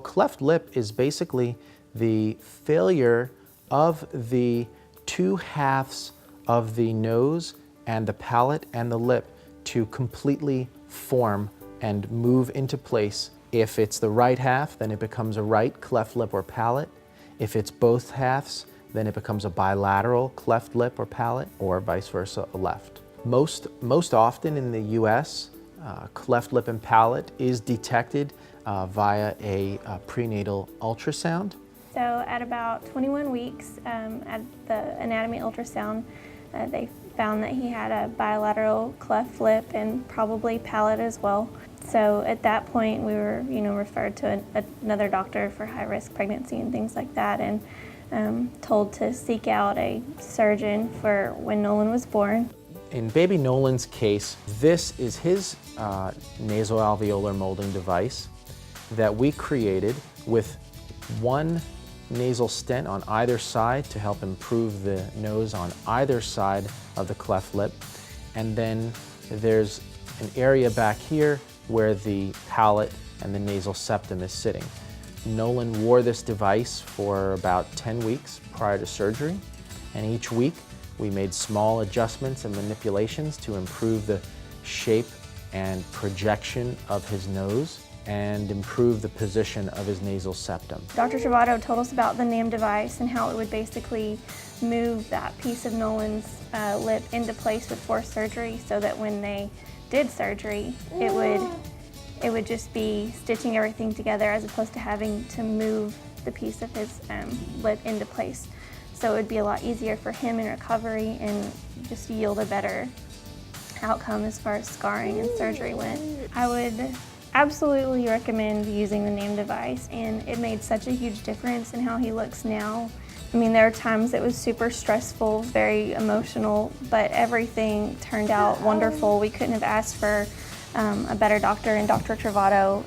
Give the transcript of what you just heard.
Cleft lip is basically the failure of the two halves of the nose and the palate and the lip to completely form and move into place. If it's the right half, then it becomes a right cleft lip or palate. If it's both halves, then it becomes a bilateral cleft lip or palate, or vice versa, a left. Most often in the US, cleft lip and palate is detected via a prenatal ultrasound. So at about 21 weeks, at the anatomy ultrasound, they found that he had a bilateral cleft lip and probably palate as well. So at that point, we were, referred to another doctor for high-risk pregnancy and things like that, and told to seek out a surgeon for when Nolan was born. In baby Nolan's case, this is his nasal alveolar molding device that we created with one nasal stent on either side to help improve the nose on either side of the cleft lip. And then there's an area back here where the palate and the nasal septum is sitting. Nolan wore this device for about 10 weeks prior to surgery, and each week we made small adjustments and manipulations to improve the shape and projection of his nose and improve the position of his nasal septum. Dr. Trovato told us about the NAM device and how it would basically move that piece of Nolan's lip into place before surgery, so that when they did surgery, it would just be stitching everything together as opposed to having to move the piece of his lip into place. So it would be a lot easier for him in recovery and just yield a better outcome as far as scarring and surgery went. I would absolutely recommend using the NAM device, and it made such a huge difference in how he looks now. I mean, there are times it was super stressful, very emotional, but everything turned out wonderful. We couldn't have asked for a better doctor in Dr. Trovato.